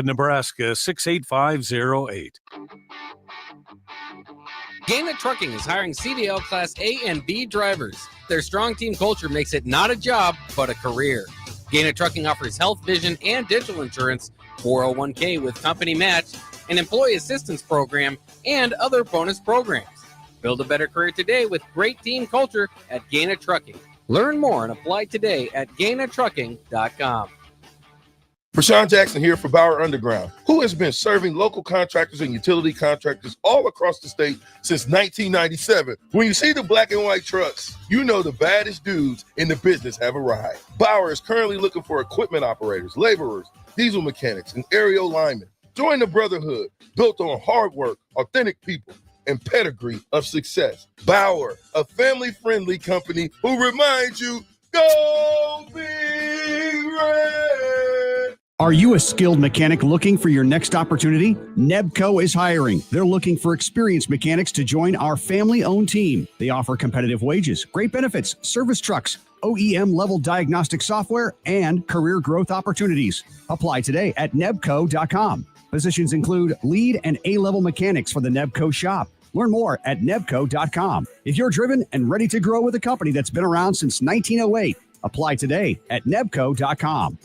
Nebraska 68508. Gaina Trucking is hiring CDL Class A and B drivers. Their strong team culture makes it not a job, but a career. Gaina Trucking offers health, vision, and dental insurance, 401k with company match, an employee assistance program, and other bonus programs. Build a better career today with great team culture at Gaina Trucking. Learn more and apply today at GainaTrucking.com. Rashawn Jackson here for Bauer Underground, who has been serving local contractors and utility contractors all across the state since 1997. When you see the black and white trucks, you know the baddest dudes in the business have arrived. Bauer is currently looking for equipment operators, laborers, diesel mechanics, and aerial linemen. Join the brotherhood built on hard work, authentic people, and pedigree of success. Bauer, a family-friendly company who reminds you, go Big Red! Are you a skilled mechanic looking for your next opportunity? Nebco is hiring. They're looking for experienced mechanics to join our family-owned team. They offer competitive wages, great benefits, service trucks, OEM-level diagnostic software, and career growth opportunities. Apply today at nebco.com. Positions include lead and A-level mechanics for the Nebco shop. Learn more at nebco.com. If you're driven and ready to grow with a company that's been around since 1908, apply today at nebco.com.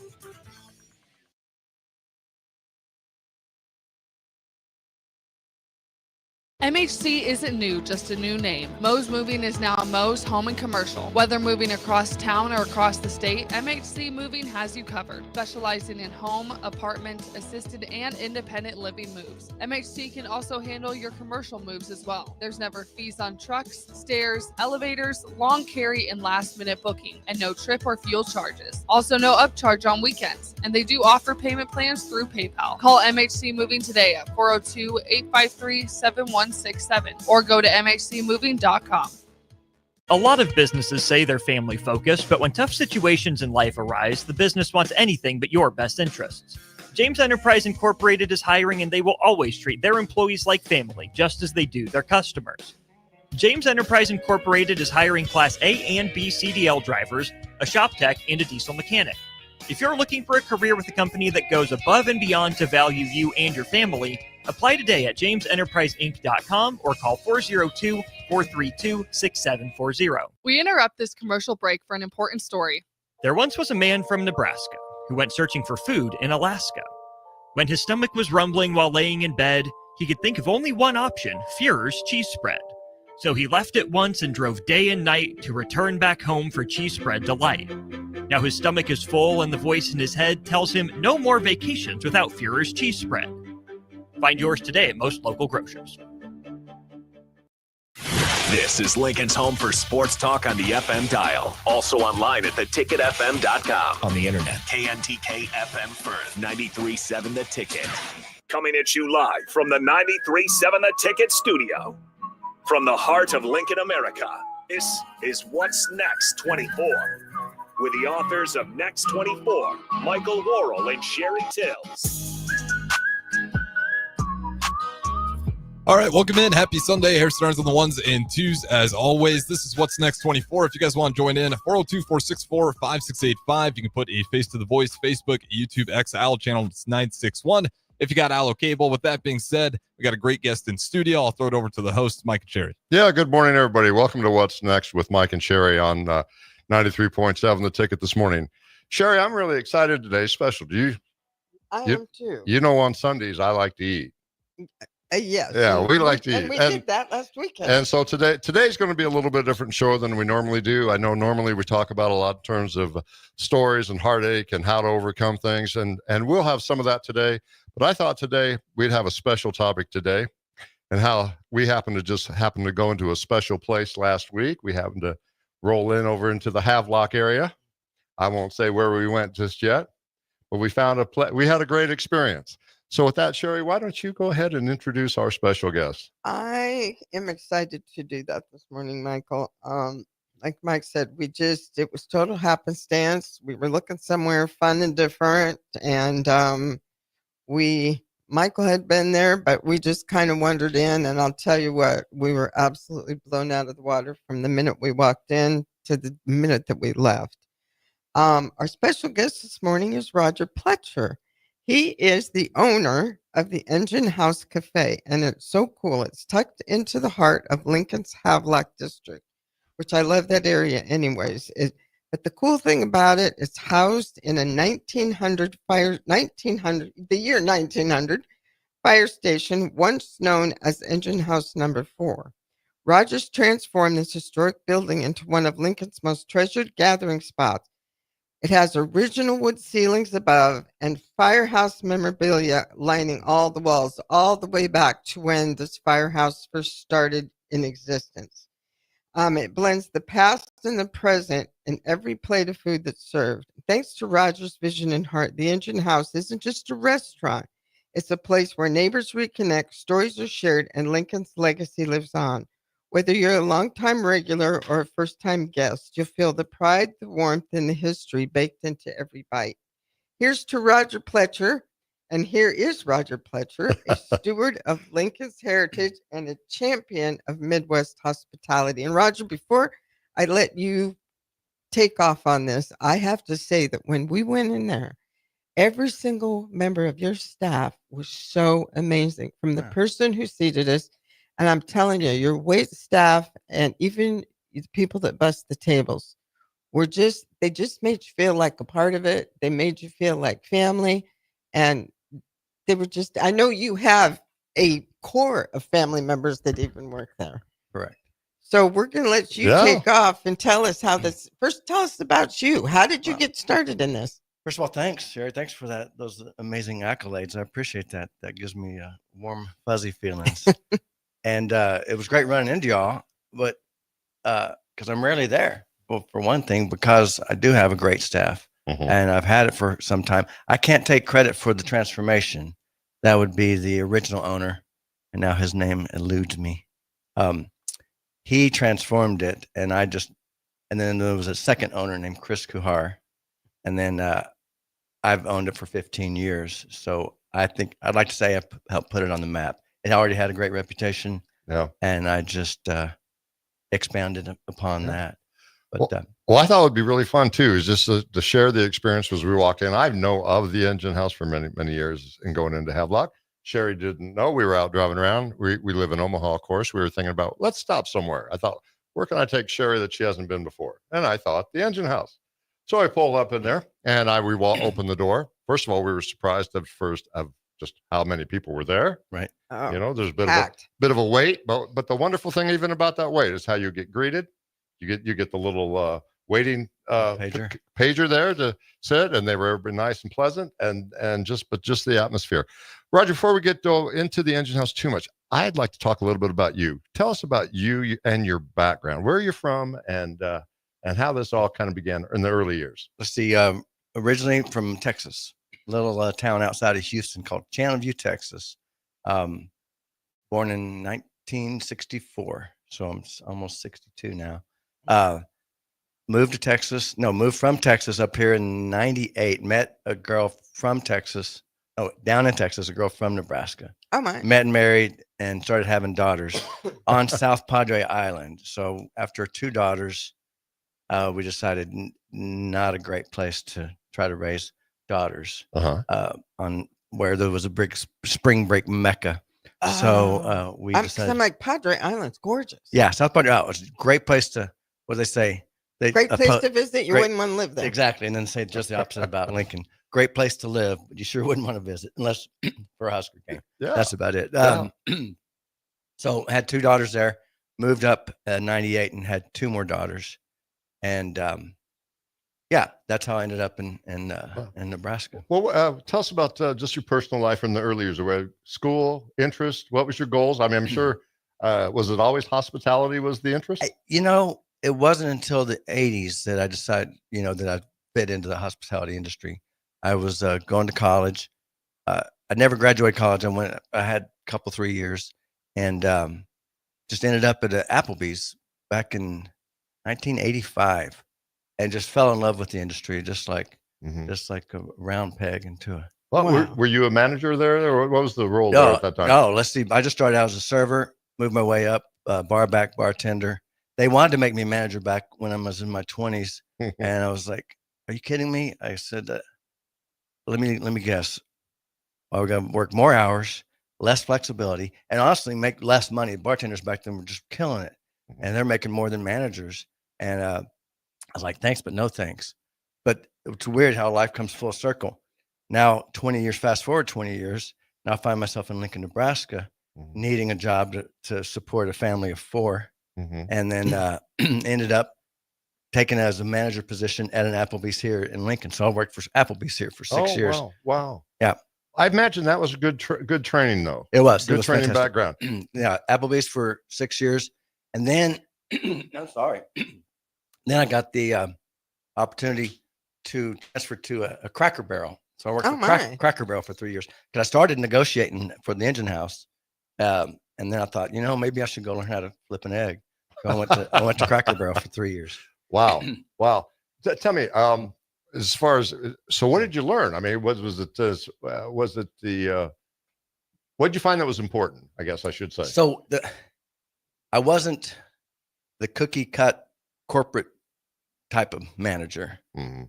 MHC isn't new, just a new name. Mo's Moving is now Mo's Home and Commercial. Whether moving across town or across the state, MHC Moving has you covered. Specializing in home, apartment, assisted, and independent living moves. MHC can also handle your commercial moves as well. There's never fees on trucks, stairs, elevators, long carry, and last-minute booking, and no trip or fuel charges. Also no upcharge on weekends, and they do offer payment plans through PayPal. Call MHC Moving today at 402-853-7167 or go to mhcmoving.com. A lot of businesses say they're family focused, but when tough situations in life arise, the business wants anything but your best interests. James Enterprise Incorporated is hiring, and they will always treat their employees like family, just as they do their customers. James Enterprise Incorporated is hiring Class A and B CDL drivers, a shop tech, and a diesel mechanic. If you're looking for a career with a company that goes above and beyond to value you and your family, apply today at jamesenterpriseinc.com or call 402-432-6740. We interrupt this commercial break for an important story. There once was a man from Nebraska who went searching for food in Alaska. When his stomach was rumbling while laying in bed, he could think of only one option, Führer's cheese spread. So he left at once and drove day and night to return back home for cheese spread delight. Now his stomach is full and the voice in his head tells him no more vacations without Führer's cheese spread. Find yours today at most local grocers. This is Lincoln's home for sports talk on the FM dial. Also online at theticketfm.com. On the internet. KNTK FM Firth, 93.7 The Ticket. Coming at you live from the 93.7 The Ticket studio. From the heart of Lincoln, America, this is What's Next 24. With the authors of Next 24, Michael Worrell and Sherry Tills. All right, welcome in. Happy Sunday. Hair Stars on the ones and twos as always. This is What's Next 24. If you guys want to join in, 402-464-5685. You can put a face to the voice, Facebook, YouTube, X, Allo channel 961. If you got Allo Cable. With that being said, we got a great guest in studio. I'll throw it over to the host, Mike and Sherry. Yeah, good morning, everybody. Welcome to What's Next with Mike and Sherry on 93.7 The Ticket this morning. Sherry, I'm really excited today. Special. I am too. You know, on Sundays, I like to eat. Yes. Yeah, we like to eat. And we did that last weekend. And so today's going to be a little bit different show than we normally do. I know normally we talk about a lot in terms of stories and heartache and how to overcome things. And we'll have some of that today. But I thought today we'd have a special topic today, and how we happened to go into a special place last week. We happened to roll in over into the Havelock area. I won't say where we went just yet, but we found we had a great experience. So with that, Sherry, why don't you go ahead and introduce our special guest? I am excited to do that this morning, Michael. Like Mike said, it was total happenstance. We were looking somewhere fun and different, and Michael had been there, but we just kind of wandered in, and I'll tell you what, we were absolutely blown out of the water from the minute we walked in to the minute that we left. Our special guest this morning is Roger Pletcher. He is the owner of the Engine House Cafe, and it's so cool. It's tucked into the heart of Lincoln's Havelock District, which I love that area anyways. But the cool thing about it, it's housed in a 1900 the year 1900 fire station, once known as Engine House Number 4. Rogers transformed this historic building into one of Lincoln's most treasured gathering spots. It has original wood ceilings above and firehouse memorabilia lining all the walls, all the way back to when this firehouse first started in existence. It blends the past and the present in every plate of food that's served. Thanks to Rogers' vision and heart, the Engine House isn't just a restaurant. It's a place where neighbors reconnect, stories are shared, and Lincoln's legacy lives on. Whether you're a longtime regular or a first-time guest, you'll feel the pride, the warmth, and the history baked into every bite. Here's to Roger Pletcher, and here is Roger Pletcher, a steward of Lincoln's heritage and a champion of Midwest hospitality. And Roger, before I let you take off on this, I have to say that when we went in there, every single member of your staff was so amazing, from the person who seated us. And I'm telling you, your wait staff and even the people that bust the tables they just made you feel like a part of it. They made you feel like family. And they were just, I know you have a core of family members that even work there. Correct. So we're going to let you take off and tell us how this, first tell us about you. How did you get started in this? First of all, thanks, Sherry. Thanks for those amazing accolades. I appreciate that. That gives me warm, fuzzy feelings. And it was great running into y'all, but because I'm rarely there. Well, for one thing, because I do have a great staff, and I've had it for some time. I can't take credit for the transformation. That would be the original owner, and now his name eludes me. He transformed it, and then there was a second owner named Chris Kuhar, and then I've owned it for 15 years. So I think I'd like to say I helped put it on the map. It already had a great reputation, and I just expounded upon that. But well, I thought it would be really fun too, is just to share the experience as we walked in. I know of the Engine House for many, many years and going into Havelock. Sherry didn't know. We were out driving around. We live in Omaha, of course. We were thinking about, let's stop somewhere. I thought, where can I take Sherry that she hasn't been before? And I thought, the Engine House. So I pulled up in there, and we opened the door. First of all, we were surprised at first of just how many people were there. Right. You know, there's a bit of a wait, but the wonderful thing even about that wait is how you get greeted. You get the little waiting pager there to sit, and they were nice and pleasant, and just the atmosphere. Roger, before we get into the Engine House too much, I'd like to talk a little bit about you. Tell us about you and your background, where you're from, and how this all kind of began in the early years. Let's see. Originally from Texas, little town outside of Houston called Channelview, Texas. Born in 1964, so I'm almost 62 now. Moved from Texas up here in 98. Met a girl from Texas. Down in Texas, a girl from Nebraska. Oh my! Met and married and started having daughters on South Padre Island. So after 2 daughters, we decided not a great place to try to raise daughters on where there was a big spring break mecca. So we decided. I'm like, Padre Island's gorgeous. Yeah, South Padre Island was a great place to. What do they say? Great place to visit. You wouldn't want to live there. Exactly, and then say just the opposite about Lincoln. Great place to live, but you sure wouldn't want to visit unless for a Husker game. Yeah, that's about it. So had 2 daughters there. Moved up in 98 and had 2 more daughters, and that's how I ended up in Nebraska. Well, tell us about just your personal life in the early years. School, interest. What was your goals? I mean, I'm sure. Was it always hospitality was the interest? It wasn't until the 80s that I decided, that I fit into the hospitality industry. I was going to college. I never graduated college. I had a couple, 3 years, and just ended up at Applebee's back in 1985, and just fell in love with the industry, just like a round peg into a. Well, were you a manager there, or what was the role there at that time? No, let's see. I just started out as a server, moved my way up, bar back, bartender. They wanted to make me manager back when I was in my 20s, and I was like, "Are you kidding me?" I said, "Let me guess. I was going to work more hours, less flexibility, and honestly make less money. Bartenders back then were just killing it, and they're making more than managers. And I was like, thanks, but no thanks. But it's weird how life comes full circle. Now, 20 years, fast forward 20 years, now I find myself in Lincoln, Nebraska, needing a job to support a family of 4. And then ended up taken as a manager position at an Applebee's here in Lincoln. So I worked for Applebee's here for 6 years. Wow. Yeah. I imagine that was a good training, though. It was. Good It was training fantastic. background. Yeah. Applebee's for 6 years. And then, I'm sorry. Then I got the opportunity to transfer to a Cracker Barrel. So I worked for Cracker Barrel for 3 years. Because I started negotiating for the engine house. And then I thought, maybe I should go learn how to flip an egg. So I went to Cracker Barrel for 3 years. Wow. Tell me, as far as, so what did you learn? I mean, what did you find that was important? I guess I should say. So I wasn't the cookie cut corporate type of manager.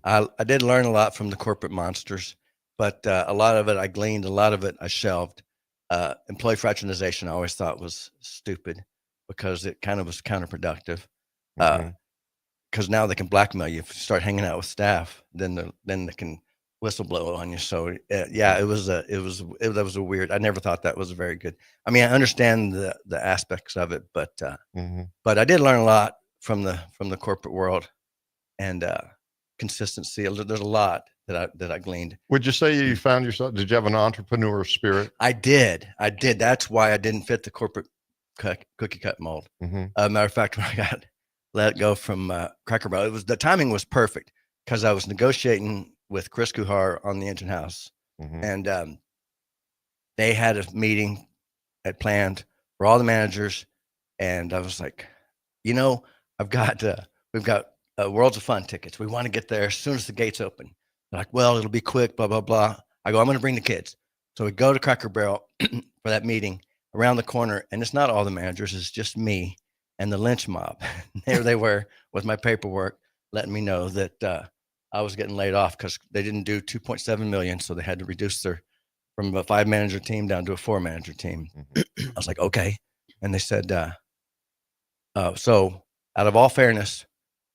I did learn a lot from the corporate monsters, but a lot of it I gleaned, a lot of it I shelved. Employee fraternization I always thought was stupid because it kind of was counterproductive. Because now they can blackmail you if you start hanging out with staff. Then they can whistleblow on you. So it was a weird. I never thought that was very good. I mean, I understand the aspects of it, but I did learn a lot from the corporate world and consistency. There's a lot that I gleaned. Would you say you found yourself? Did you have an entrepreneur spirit? I did. That's why I didn't fit the corporate cookie cut mold. Matter of fact, when I got let go from Cracker Barrel, the timing was perfect because I was negotiating with Chris Kuhar on the engine house, and they had a meeting had planned for all the managers, and I was like, we've got Worlds of Fun tickets. We want to get there as soon as the gates open. They're like, well, it'll be quick, blah blah blah. I go, I'm going to bring the kids. So we go to Cracker Barrel for that meeting around the corner, and it's not all the managers, it's just me and the lynch mob. There they were with my paperwork, letting me know that I was getting laid off because they didn't do 2.7 million, so they had to reduce from a 5-manager team down to a 4-manager team. I was like, okay, and they said, so out of all fairness,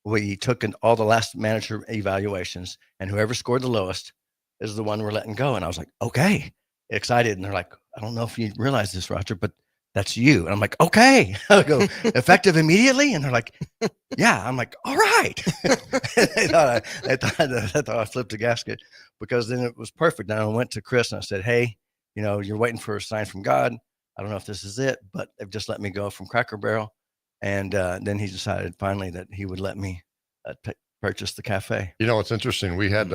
we took all the last manager evaluations, and whoever scored the lowest is the one we're letting go. And I was like, okay, excited, and they're like, I don't know if you realize this, Roger, but that's you. And I'm like, okay. I go, effective immediately? And they're like, yeah. I'm like, all right. they thought I flipped a gasket because then it was perfect. Now I went to Chris and I said, hey, you're waiting for a sign from God. I don't know if this is it, but they've just let me go from Cracker Barrel. And then he decided finally that he would let me purchase the cafe. It's interesting. We have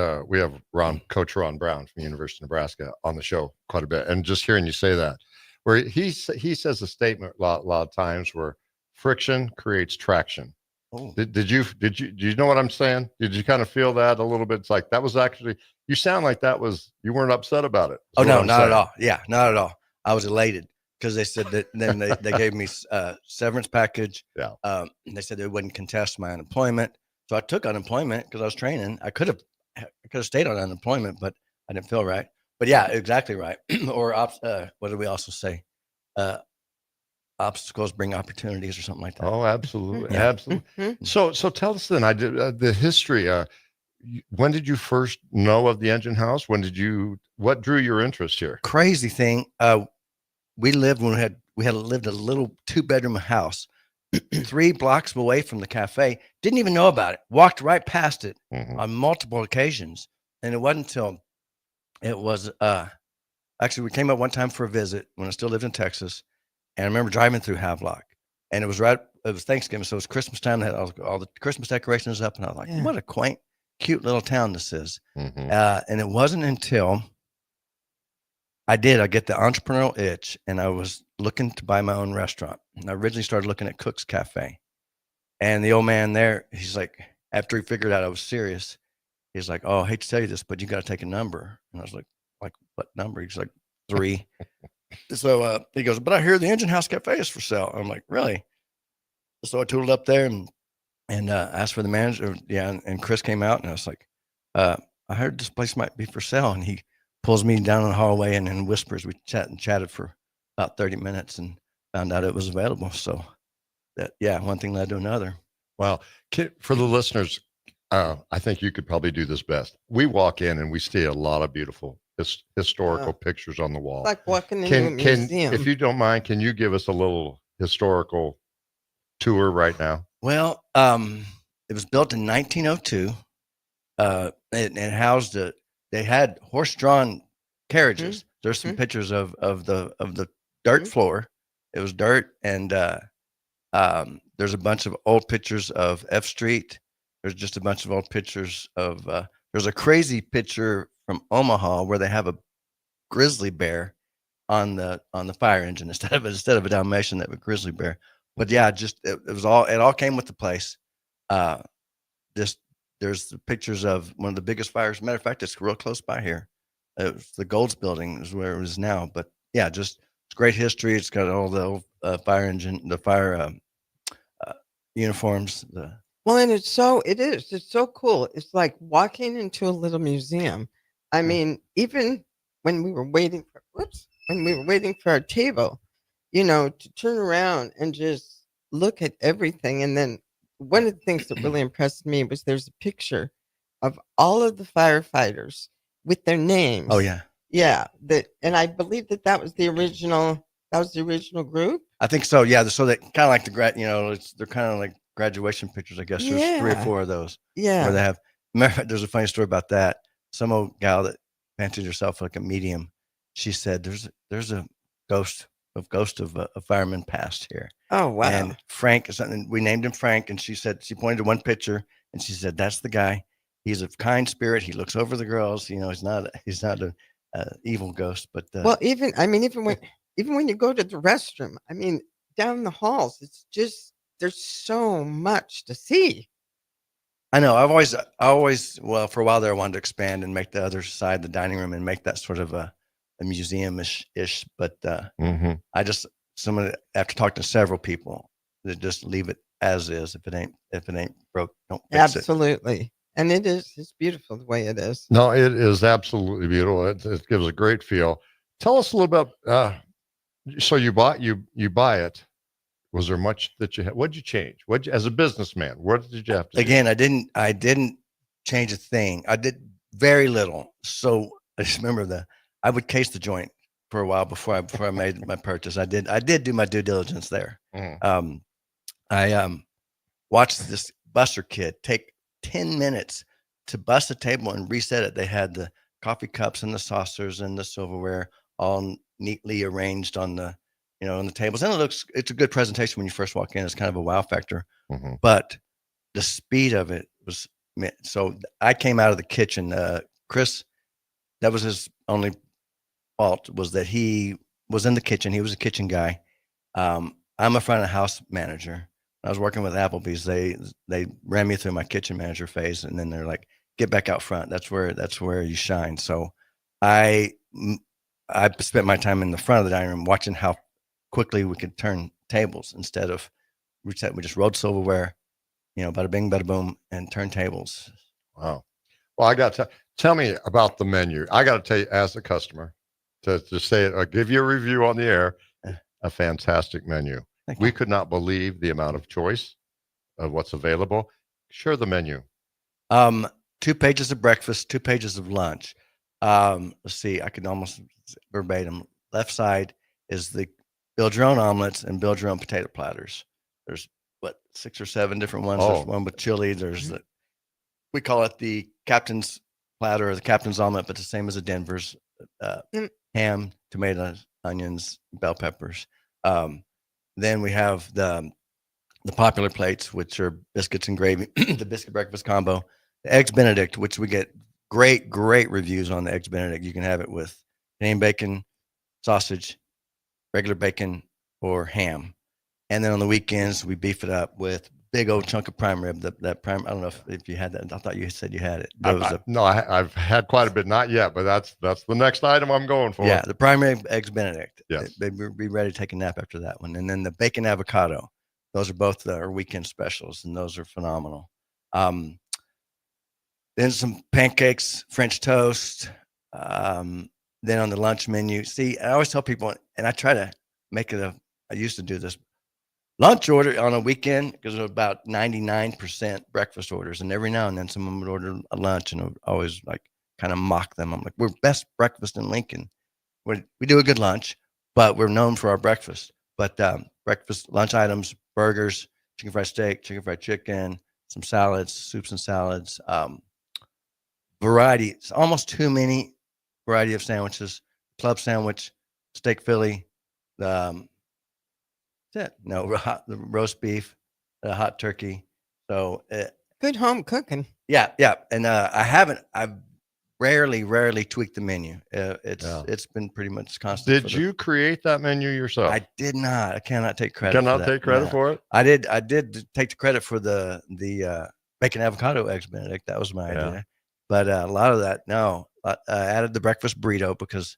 Coach Ron Brown from the University of Nebraska on the show quite a bit. And just hearing you say that, where he says a statement a lot of times where friction creates traction. Oh. Did you know what I'm saying? Did you kind of feel that a little bit? It's like that was actually, you sound like you weren't upset about it. Oh no, not at all. Yeah, not at all. I was elated because they said that then they gave me a severance package. Yeah. They said they wouldn't contest my unemployment. So I took unemployment because I was training. I could have stayed on unemployment, but I didn't feel right. But yeah, exactly right. Or what do we also say? Obstacles bring opportunities or something like that. Oh, absolutely. Yeah. Absolutely. So tell us then, the history. When did you first know of the engine house? What drew your interest here? Crazy thing. We lived lived a little 2-bedroom house 3 blocks away from the cafe. Didn't even know about it. Walked right past it on multiple occasions. And it wasn't until it was, actually we came up one time for a visit when I still lived in Texas. And I remember driving through Havelock, and it was Thanksgiving. So it was Christmas time. They had all the Christmas decorations up, and I was like, what a quaint, cute little town this is. And it wasn't until I get the entrepreneurial itch, and I was looking to buy my own restaurant. And I originally started looking at Cook's Cafe, and the old man there, he's like, after he figured out I was serious, he's like, oh, I hate to tell you this, but you got to take a number. And I was like, what number? He's like, 3. So he goes, but I hear the Engine House Cafe is for sale. I'm like, really? So I tooled up there and asked for the manager. Yeah, and Chris came out, and I was like, I heard this place might be for sale. And he pulls me down the hallway and then whispers. We chatted for about 30 minutes and found out it was available. So one thing led to another. Well, for the listeners, I think you could probably do this best. We walk in and we see a lot of beautiful historical pictures on the wall. It's like walking into a museum. If you don't mind, can you give us a little historical tour right now? Well, it was built in 1902. It housed they had horse-drawn carriages. Mm-hmm. There's some pictures of the dirt floor. It was dirt, and there's a bunch of old pictures of F Street. There's just a bunch of old pictures of. There's a crazy picture from Omaha where they have a grizzly bear on the fire engine instead of a Dalmatian, that was a grizzly bear. But yeah, just it all came with the place. There's the pictures of one of the biggest fires. Matter of fact, it's real close by here. It was the Golds Building is where it is now. But yeah, just it's great history. It's got all the old fire engine, the fire uniforms. Well, and it's so cool. It's like walking into a little museum. I mean, even when we were waiting for our table, to turn around and just look at everything. And then one of the things that really impressed me was there's a picture of all of the firefighters with their names. Oh yeah. Yeah. And I believe that was the original group. I think so. Yeah. So they kind of like they're kind of like graduation pictures, I guess. There's 3 or 4 of those. Yeah. Where they have. There's a funny story about that. Some old gal that fancied herself like a medium. She said, "There's a ghost of a fireman passed here." Oh wow! And Frank, we named him Frank, and she pointed to one picture, and she said, "That's the guy. He's a kind spirit. He looks over the girls. He's not a evil ghost." But well, even when you go to the restroom, I mean, down the halls, it's just there's so much to see. I know. I always, well, for a while there, I wanted to expand and make the other side, the dining room, and make that sort of a museum-ish. But I just, after talking to several people, that just leave it as is. If it ain't broke, don't fix it. Absolutely. And it's beautiful the way it is. No, it is absolutely beautiful. It gives a great feel. Tell us a little about, so you buy it. Was there much that you had? What'd you change? As a businessman, what did you have to do? Again, I didn't change a thing. I did very little. So I just remember I would case the joint for a while before I made my purchase. I did do my due diligence there. Mm-hmm. I watched this busser kid take 10 minutes to bust a table and reset it. They had the coffee cups and the saucers and the silverware all neatly arranged on the on the tables. And it's a good presentation when you first walk in. It's kind of a wow factor. Mm-hmm. But the speed of it was, so I came out of the kitchen. Chris, that was his only fault, was that he was in the kitchen. He was a kitchen guy. I'm a front of house manager. I was working with Applebee's. They ran me through my kitchen manager phase, and then they're like, "Get back out front. That's where you shine." So I spent my time in the front of the dining room watching how quickly we could turn tables instead of we just rolled silverware, bada bing, bada boom, and turn tables. Wow. Well, I got to tell me about the menu. I got to tell you, as a customer, to say it, or give you a review on the air, a fantastic menu. We could not believe the amount of choice of what's available. Share the menu. 2 pages of breakfast, 2 pages of lunch. Let's see, I can almost verbatim. Left side is the build your own omelets and build your own potato platters. There's 6 or 7 different ones. There's one with chili. There's we call it the captain's platter or the captain's omelet, but the same as a Denver's. Ham, tomatoes, onions, bell peppers. Then we have the popular plates, which are biscuits and gravy, the biscuit breakfast combo, the eggs Benedict, which we get great reviews on the eggs Benedict. You can have it with Canadian bacon, sausage, regular bacon, or ham. And then on the weekends, we beef it up with big old chunk of prime rib. That prime, I don't know if you had that. I thought you said you had it. No, I've had quite a bit, not yet, but that's the next item I'm going for. Yeah, the prime rib, eggs Benedict. Yes. They'd be ready to take a nap after that one. And then the bacon avocado. Those are both our weekend specials, and those are phenomenal. Then some pancakes, French toast, Then on the lunch menu, see, I always tell people, and I try to make it I used to do this lunch order on a weekend because it was about 99% breakfast orders. And every now and then someone would order a lunch and I would always like kind of mock them. I'm like, we're best breakfast in Lincoln. We do a good lunch, but we're known for our breakfast. But breakfast, lunch items, burgers, chicken fried steak, chicken fried chicken, some salads, soups and salads, variety. It's almost too many variety of sandwiches, club sandwich, steak Philly, that's it. No, the roast beef, hot turkey. So good home cooking. Yeah. And I've rarely tweaked the menu. It's been pretty much constant. Did you create that menu yourself? I did not. I cannot take credit. Take credit for it? I did take the credit for the bacon avocado eggs Benedict. That was my idea. But a lot of that, no. I added the breakfast burrito because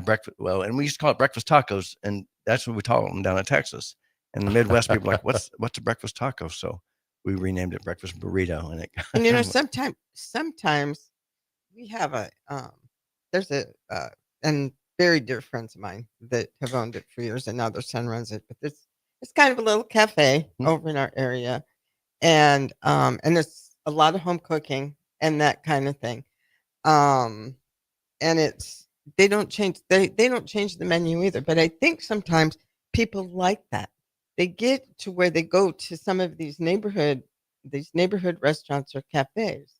breakfast. Well, and we used to call it breakfast tacos, and that's what we call them down in Texas. In the Midwest, people are like, what's a breakfast taco? So we renamed it breakfast burrito, and it. And you know, sometimes we have there's and very dear friends of mine that have owned it for years, and now their son runs it. But it's kind of a little cafe over in our area, and there's a lot of home cooking and that kind of thing. And they don't change the menu either. But I think sometimes people like that. They get to where they go to some of these neighborhood restaurants or cafes,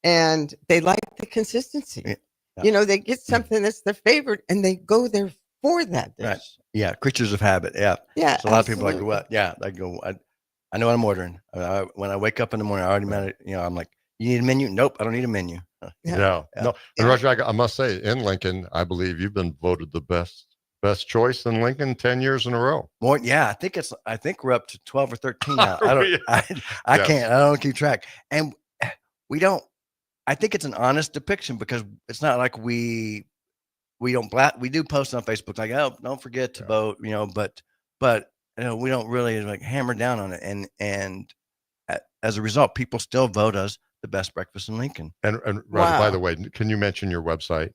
and they like the consistency. Yeah. You know, they get something that's their favorite, and they go there for that dish. Right. Yeah, creatures of habit. Yeah. Yeah. So a lot of people are like, well, yeah, I go. I know what I'm ordering. When I wake up in the morning, I already met. I'm like, you need a menu? Nope, I don't need a menu. No. And Roger, I must say, in Lincoln, I believe you've been voted the best choice in Lincoln 10 years in a row. More, yeah. I think we're up to 12 or 13 now. I don't keep track. And we don't. I think it's an honest depiction because it's not like we do post on Facebook like, oh, don't forget to vote, but we don't really like hammer down on it. And as a result, people still vote us the best breakfast in Lincoln. And Roger, by the way, can you mention your website?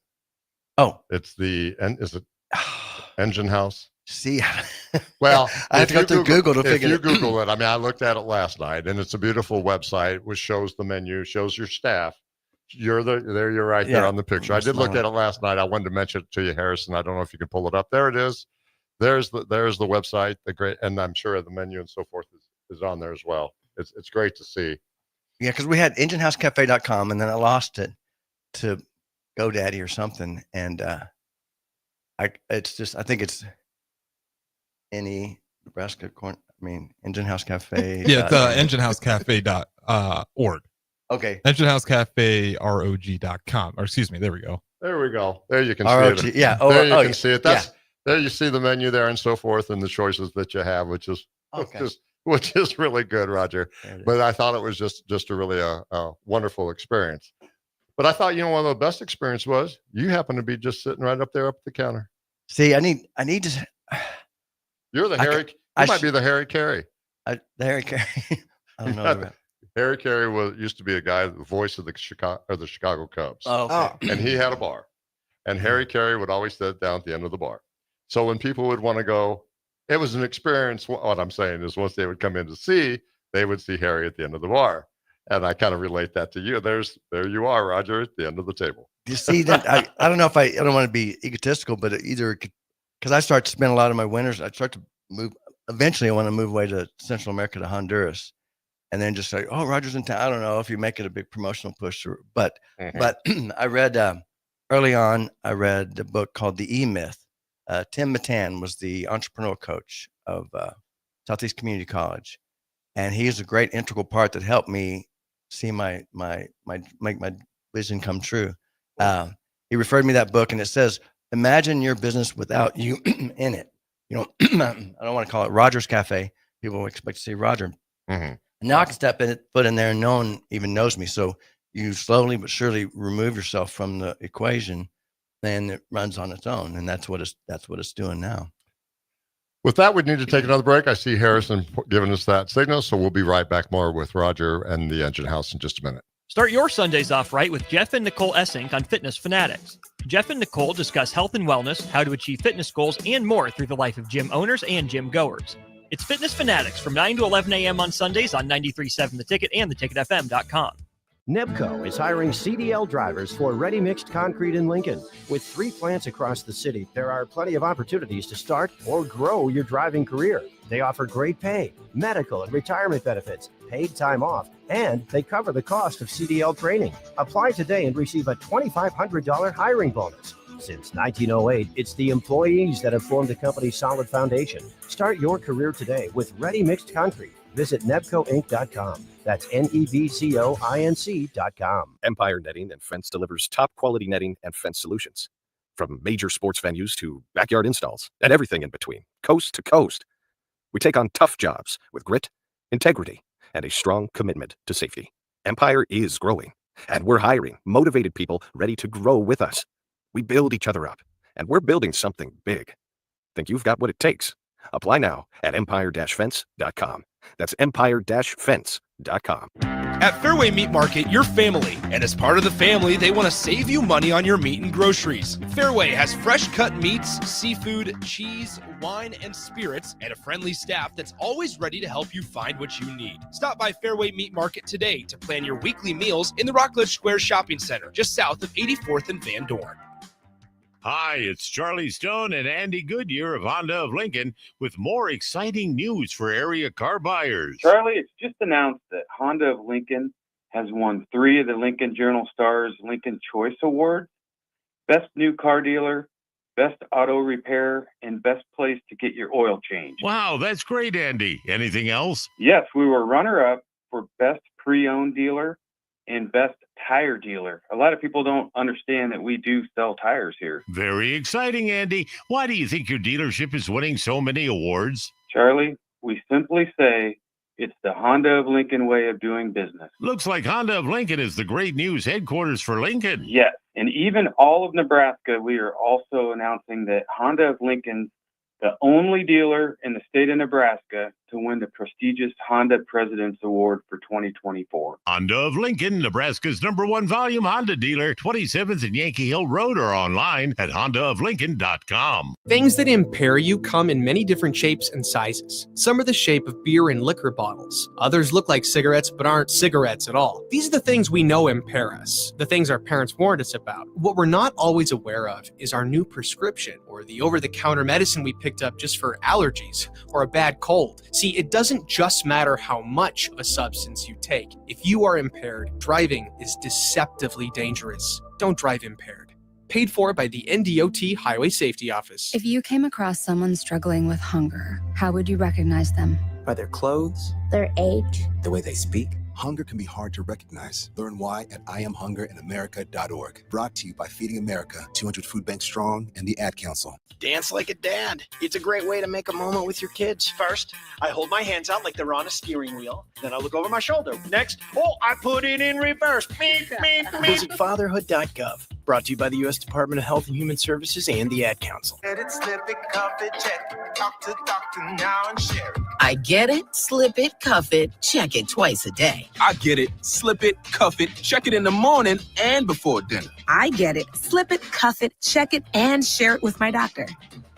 Oh, is it Engine House? See, well, I have to go through Google to figure it. If you Google it, I mean, I looked at it last night, and it's a beautiful website which shows the menu, shows your staff. You're right there on the picture. I did look at it last night. I wanted to mention it to you, Harrison. I don't know if you can pull it up. There it is. There's the website. And I'm sure the menu and so forth is on there as well. It's great to see. Yeah, because we had enginehousecafe.com, and then I lost it to GoDaddy or something, and I think it's any Nebraska Engine House Cafe. Yeah, it's enginehousecafe.org. Okay. enginehousecaferog.com. Or excuse me, there we go. There we go. There you can ROG, see it. Yeah. There you can see it. There you see the menu there and so forth and the choices that you have, which is really good, Roger. But I thought it was just a really a wonderful experience. But I thought, one of the best experience was you happen to be just sitting right up there up at the counter. See, I need to. You're the Harry. You might be the Harry Carey. The Harry Carey. I don't know. Harry Carey used to be a guy, the voice of the Chicago Cubs. Oh, okay. And he had a bar, and Harry Carey would always sit down at the end of the bar. So when people would want to go, it was an experience. What I'm saying is, once they would come in to see, they would see Harry at the end of the bar, and I kind of relate that to you. There you are, Roger, at the end of the table. You see that? I don't know if I don't want to be egotistical, but either because I start to spend a lot of my winters, I start to move. Eventually, I want to move away to Central America, to Honduras. And then just like, oh, Roger's in town. I don't know if you make it a big promotional push, but I read early on. I read a book called The E-Myth. Tim Matan was the entrepreneur coach of Southeast Community College, and he is a great integral part that helped me see make my vision come true. He referred me that book, and it says, "Imagine your business without you in it." I don't want to call it Roger's Cafe. People expect to see Roger. Mm-hmm. Now I can foot in there and no one even knows me. So you slowly but surely remove yourself from the equation, and it runs on its own. And that's what it's doing now. With that, we need to take another break. I see Harrison giving us that signal. So we'll be right back more with Roger and the Engine House in just a minute. Start your Sundays off right with Jeff and Nicole Essink on Fitness Fanatics. Jeff and Nicole discuss health and wellness, how to achieve fitness goals, and more through the life of gym owners and gym goers. It's Fitness Fanatics from 9 to 11 a.m. on Sundays on 93.7 The Ticket and theticketfm.com. Nebco is hiring CDL drivers for ready-mixed concrete in Lincoln. With 3 plants across the city, there are plenty of opportunities to start or grow your driving career. They offer great pay, medical and retirement benefits, paid time off, and they cover the cost of CDL training. Apply today and receive a $2,500 hiring bonus. Since 1908, it's the employees that have formed the company's solid foundation. Start your career today with ready-mixed concrete. Visit nebcoinc.com. That's NEBCOINC.com. Empire Netting and Fence delivers top quality netting and fence solutions. From major sports venues to backyard installs and everything in between, coast to coast. We take on tough jobs with grit, integrity, and a strong commitment to safety. Empire is growing, and we're hiring motivated people ready to grow with us. We build each other up, and we're building something big. Think you've got what it takes? Apply now at empire-fence.com. That's empire-fence.com. At Fairway Meat Market, you're family, and as part of the family, they want to save you money on your meat and groceries. Fairway has fresh cut meats, seafood, cheese, wine, and spirits, and a friendly staff that's always ready to help you find what you need. Stop by Fairway Meat Market today to plan your weekly meals in the Rockledge Square Shopping Center, just south of 84th and Van Dorn. Hi, it's Charlie Stone and Andy Goodyear of Honda of Lincoln with more exciting news for area car buyers. Charlie, it's just announced that Honda of Lincoln has won 3 of the Lincoln Journal-Star's Lincoln Choice Awards: Best New Car Dealer, Best Auto Repair, and Best Place to Get Your Oil Changed. Wow, that's great, Andy. Anything else? Yes, we were runner-up for Best Pre-Owned Dealer and Best Tire Dealer. A lot of people don't understand that we do sell tires here. Very exciting, Andy. Why do you think your dealership is winning so many awards? Charlie, we simply say it's the Honda of Lincoln way of doing business. Looks like Honda of Lincoln is the great news headquarters for Lincoln. Yes, and even all of Nebraska, we are also announcing that Honda of Lincoln's the only dealer in the state of Nebraska to win the prestigious Honda President's Award for 2024. Honda of Lincoln, Nebraska's #1 volume Honda dealer, 27th and Yankee Hill Road, or online at hondaoflincoln.com. Things that impair you come in many different shapes and sizes. Some are the shape of beer and liquor bottles. Others look like cigarettes but aren't cigarettes at all. These are the things we know impair us, the things our parents warned us about. What we're not always aware of is our new prescription, or the over-the-counter medicine we picked up just for allergies or a bad cold. See, it doesn't just matter how much of a substance you take. If you are impaired, driving is deceptively dangerous. Don't drive impaired. Paid for by the NDOT Highway Safety Office. If you came across someone struggling with hunger, how would you recognize them? By their clothes, Their age? the way they speak. Hunger can be hard to recognize. Learn why at IamHungerInAmerica.org. Brought to you by Feeding America, 200 Food Banks Strong, and the Ad Council. Dance like a dad. It's a great way to make a moment with your kids. First, I hold my hands out like they're on a steering wheel. Then I look over my shoulder. Next, I put it in reverse. Visit fatherhood.gov. Brought to you by the U.S. Department of Health and Human Services and the Ad Council. Get it, slip it, cuff it, check it. Talk to doctor now and share it. I get it, slip it, cuff it, check it twice a day. I get it, slip it, cuff it, check it in the morning and before dinner. I get it, slip it, cuff it, check it, and share it with my doctor.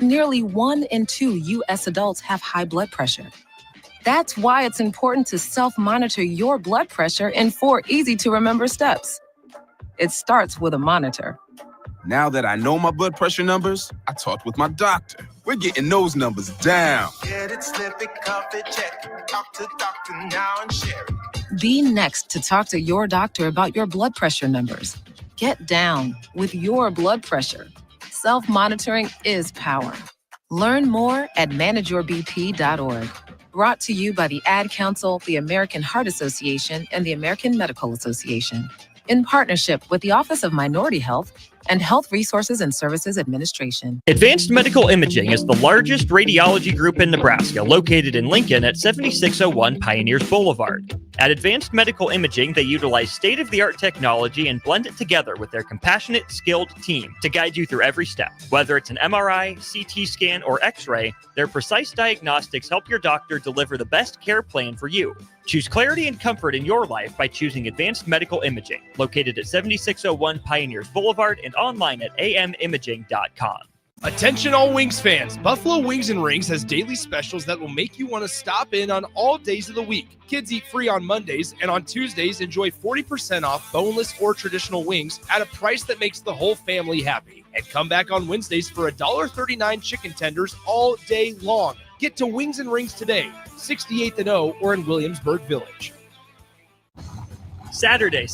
Nearly 1 in 2 U.S. adults have high blood pressure. That's why it's important to self-monitor your blood pressure in 4 easy-to-remember steps. It starts with a monitor. Now that I know my blood pressure numbers, I talked with my doctor. We're getting those numbers down. Get it, slip it, cuff it, check it. Talk to doctor now and share it. Be next to talk to your doctor about your blood pressure numbers. Get down with your blood pressure. Self-monitoring is power. Learn more at manageyourbp.org. Brought to you by the Ad Council, the American Heart Association, and the American Medical Association, in partnership with the Office of Minority Health and Health Resources and Services Administration. Advanced Medical Imaging is the largest radiology group in Nebraska, located in Lincoln at 7601 Pioneers Boulevard. At Advanced Medical Imaging, they utilize state-of-the-art technology and blend it together with their compassionate, skilled team to guide you through every step. Whether it's an MRI, CT scan, or X-ray, their precise diagnostics help your doctor deliver the best care plan for you. Choose clarity and comfort in your life by choosing Advanced Medical Imaging, located at 7601 Pioneers Boulevard and online at amimaging.com. Attention all Wings fans, Buffalo Wings and Rings has daily specials that will make you want to stop in on all days of the week. Kids eat free on Mondays, and on Tuesdays enjoy 40% off boneless or traditional wings at a price that makes the whole family happy. And come back on Wednesdays for $1.39 chicken tenders all day long. Get to Wings and Rings today, 68th and O or in Williamsburg Village. Saturday.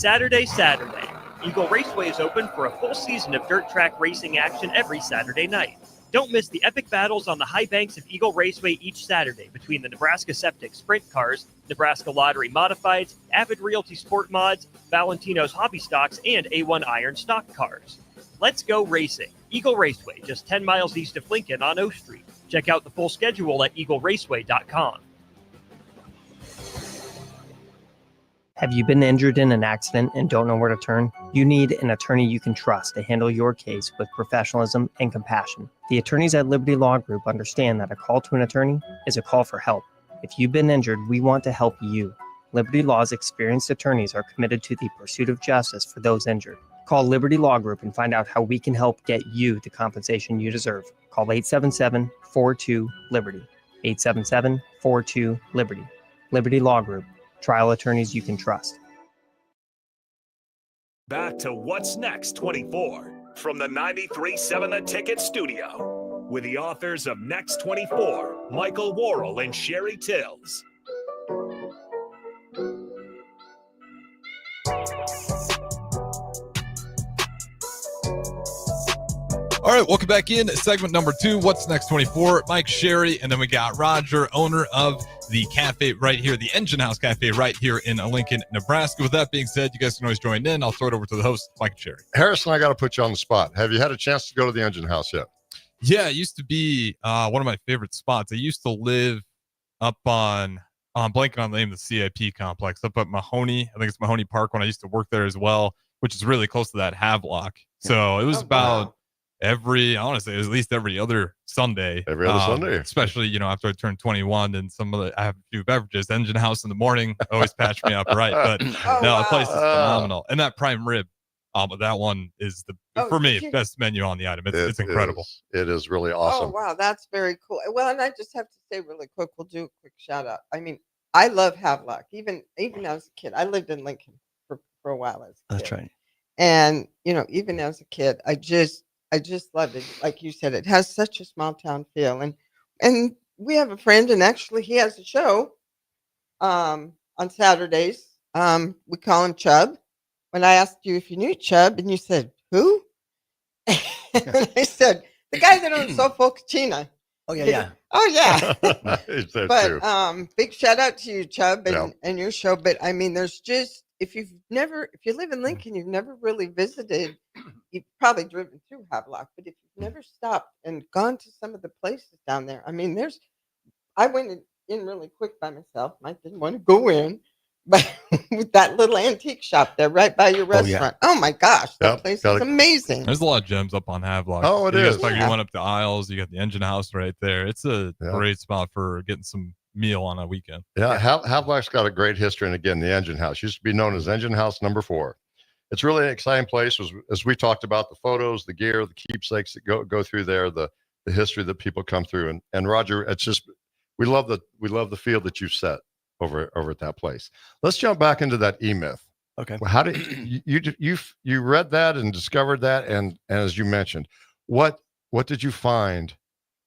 Eagle Raceway is open for a full season of dirt track racing action every Saturday night. Don't miss the epic battles on the high banks of Eagle Raceway each Saturday between the Nebraska Septic Sprint Cars, Nebraska Lottery Modifieds, Avid Realty Sport Mods, Valentino's Hobby Stocks, and A1 Iron Stock Cars. Let's go racing. Eagle Raceway, just 10 miles east of Lincoln on O Street. Check out the full schedule at eagleraceway.com. Have you been injured in an accident and don't know where to turn? You need an attorney you can trust to handle your case with professionalism and compassion. The attorneys at Liberty Law Group understand that a call to an attorney is a call for help. If you've been injured, we want to help you. Liberty Law's experienced attorneys are committed to the pursuit of justice for those injured. Call Liberty Law Group and find out how we can help get you the compensation you deserve. Call 877-42-LIBERTY. 877-42-LIBERTY. Liberty Law Group. Trial attorneys you can trust. Back to What's Next 24 from the 93.7 The Ticket studio with the authors of Next 24, Michael Worrell and Sherry Tills. All right, welcome back in. Segment number 2, What's Next 24, Mike, Sherry, and then we got Roger, owner of the cafe right here, the Engine House Cafe right here in Lincoln, Nebraska. With that being said, you guys can always join in. I'll throw it over to the host, Mike and Sherry. Harrison, I got to put you on the spot. Have you had a chance to go to the Engine House yet? Yeah, it used to be one of my favorite spots. I used to live up on, I'm blanking on the name of the CIP complex, up at Mahoney. I think it's Mahoney Park when I used to work there as well, which is really close to that Havelock. So it was I want to say at least every other Sunday. Every other Sunday. Especially, after I turned 21 and I have a few beverages. Engine House in the morning always patch me up right. But the place is phenomenal. And that prime rib, but that one is for me, best menu on the item. It's incredible. It is really awesome. Oh, wow. That's very cool. Well, and I just have to say really quick, we'll do a quick shout out. I mean, I love Havelock. Even as a kid, I lived in Lincoln for a while as a kid. That's right. And, even as a kid, I just loved it. Like you said, it has such a small town feel. And we have a friend, and actually he has a show on Saturdays. We call him Chubb. When I asked you if you knew Chubb, and you said, who? And I said, the guy that owns Soulful Cucina. Oh, yeah. Oh, yeah. But big shout out to you, Chubb, and your show. But I mean, there's just, if you live in Lincoln, you've never really visited, you've probably driven through Havelock, but if you've never stopped and gone to some of the places down there, I mean, I went in really quick by myself. I didn't want to go in, but with that little antique shop there right by your restaurant. Oh my gosh, that place is amazing. There's a lot of gems up on Havelock. Oh, it is. Like you went up to Isles, you got the Engine House right there. It's a great spot for getting some meal on a weekend. Yeah, Havelock's got a great history. And again, the Engine House used to be known as Engine House number 4. It's really an exciting place. As we talked about, the photos, the gear, the keepsakes that go through there, the history that people come through. And Roger, it's just we love the field that you've set over at that place. Let's jump back into that E-Myth. Okay. Well, how did you read that and discovered that, and as you mentioned, what did you find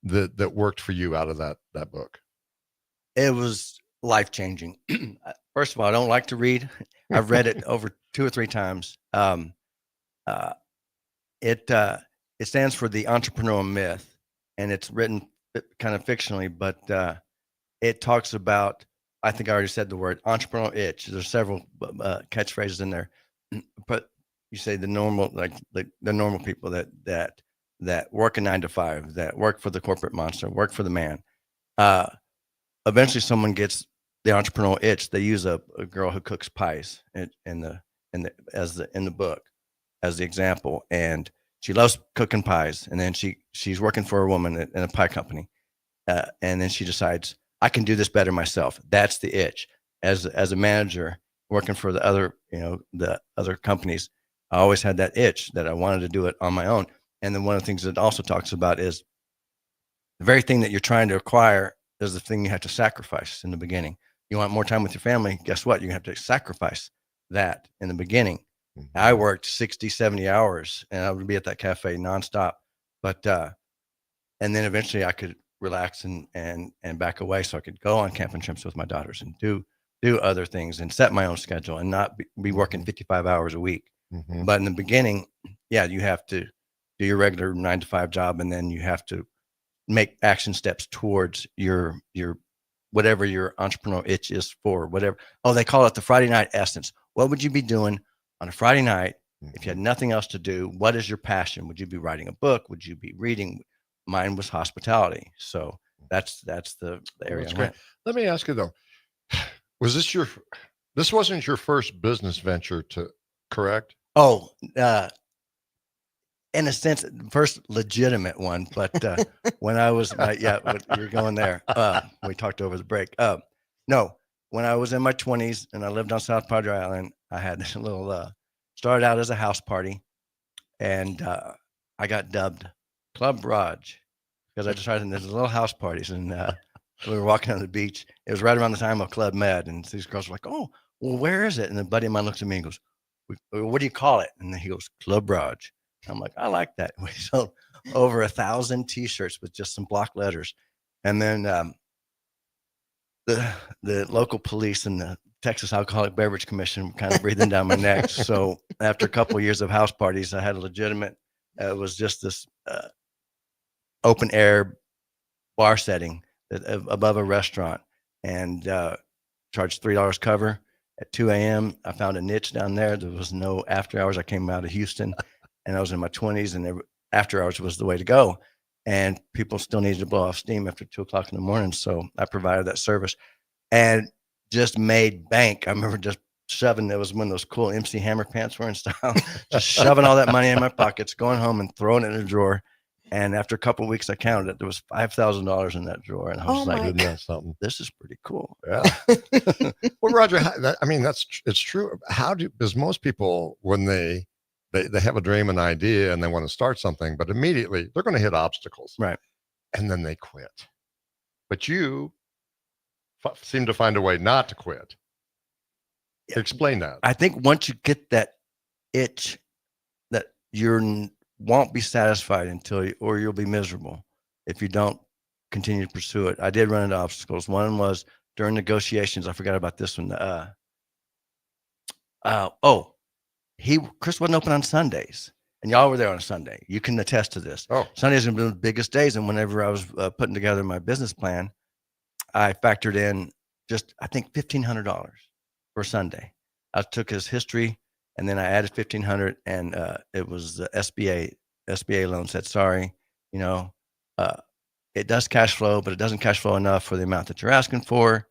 that worked for you out of that book? It was life-changing. First of all, I don't like to read. I've read it over 2 or 3 times. It stands for the entrepreneurial myth, and it's written kind of fictionally, but it talks about, I think I already said the word, entrepreneurial itch. There's several catchphrases in there, but you say the normal, like the normal people that work a 9 to 5, that work for the corporate monster, work for the man. Eventually someone gets the entrepreneurial itch. They use a girl who cooks pies in the book as the example, and she loves cooking pies. And then she's working for a woman in a pie company, and then she decides, I can do this better myself. That's the itch. As a manager working for the other companies, I always had that itch that I wanted to do it on my own. And then one of the things it also talks about is the very thing that you're trying to acquire is the thing you have to sacrifice in the beginning. You want more time with your family, guess what? You have to sacrifice that in the beginning. I worked 60, 70 hours and I would be at that cafe nonstop. But and then eventually I could relax and back away so I could go on camping trips with my daughters and do other things and set my own schedule and not be working 55 hours a week. But in the beginning, yeah, you have to do your regular 9-to-5 job, and then you have to make action steps towards your whatever your entrepreneurial itch is for, whatever. Oh, they call it the Friday night essence. What would you be doing on a Friday night if you had nothing else to do? What is your passion? Would you be writing a book? Would you be reading? Mine was hospitality. So that's the area. That's great. Let me ask you though, this wasn't your first business venture, correct? Oh, in a sense, first legitimate one, but when I was, you're going there. We talked over the break. No, when I was in my 20s and I lived on South Padre Island, I had this little, started out as a house party, and I got dubbed Club Raj because I decided there's little house parties, and we were walking on the beach. It was right around the time of Club Med, and these girls were like, "Oh, well, where is it?" And a buddy of mine looks at me and goes, "What do you call it?" And then he goes, "Club Raj." I'm like, I like that. We sold over 1,000 T-shirts with just some block letters, and then the local police and the Texas Alcoholic Beverage Commission were kind of breathing down my neck. So after a couple of years of house parties, I had a legitimate. It was just this open air bar setting above a restaurant, and charged $3 cover. At 2 a.m., I found a niche down there. There was no after hours. I came out of Houston, and I was in my 20s, and after hours was the way to go. And people still needed to blow off steam after 2 o'clock in the morning. So I provided that service and just made bank. I remember just shoving, that was when those cool MC Hammer pants were in style, just shoving all that money in my pockets, going home and throwing it in a drawer. And after a couple of weeks, I counted it. There was $5,000 in that drawer. And I was like, something. This is pretty cool. Yeah. Well, Roger, it's true. Because most people, when they have a dream, an idea, and they want to start something, but immediately they're going to hit obstacles. Right. And then they quit. But you seem to find a way not to quit. Explain that. I think once you get that itch that you won't be satisfied or you'll be miserable if you don't continue to pursue it. I did run into obstacles. One was during negotiations. I forgot about this one. Chris wasn't open on Sundays, and y'all were there on a Sunday. You can attest to this. Oh, Sundays have been the biggest days. And whenever I was putting together my business plan, I factored in just, I think, $1,500 for Sunday. I took his history, and then I added $1,500, and it was the SBA loan. Said, sorry, it does cash flow, but it doesn't cash flow enough for the amount that you're asking for.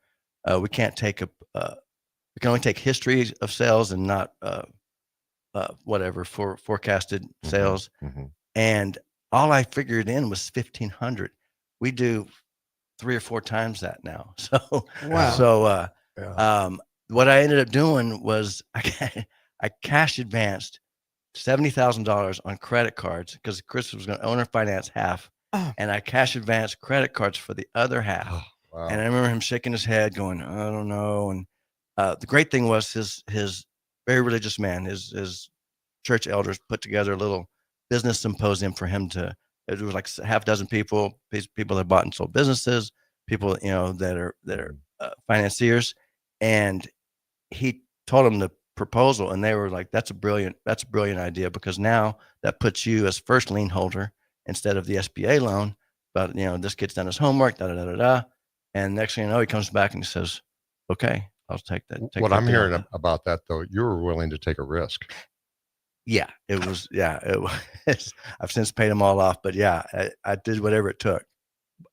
We can't take we can only take history of sales and not whatever for forecasted sales. And all I figured in was 1,500. We do 3 or 4 times that now. So, wow. So, what I ended up doing was I cash advanced $70,000 on credit cards because Chris was going to owner finance half, and I cash advanced credit cards for the other half. Oh, wow. And I remember him shaking his head, going, "I don't know." And the great thing was his very religious man, his church elders put together a little business symposium for him to. It was like half dozen people that bought and sold businesses, people that are financiers, and he told them the proposal, and they were like, "That's a brilliant idea, because now that puts you as first lien holder instead of the SBA loan." But this kid's done his homework, and next thing you know, he comes back and he says, "Okay, I'll take that." What I'm hearing about that, though, you were willing to take a risk. Yeah, it was. Yeah, it was. I've since paid them all off, but yeah, I did whatever it took.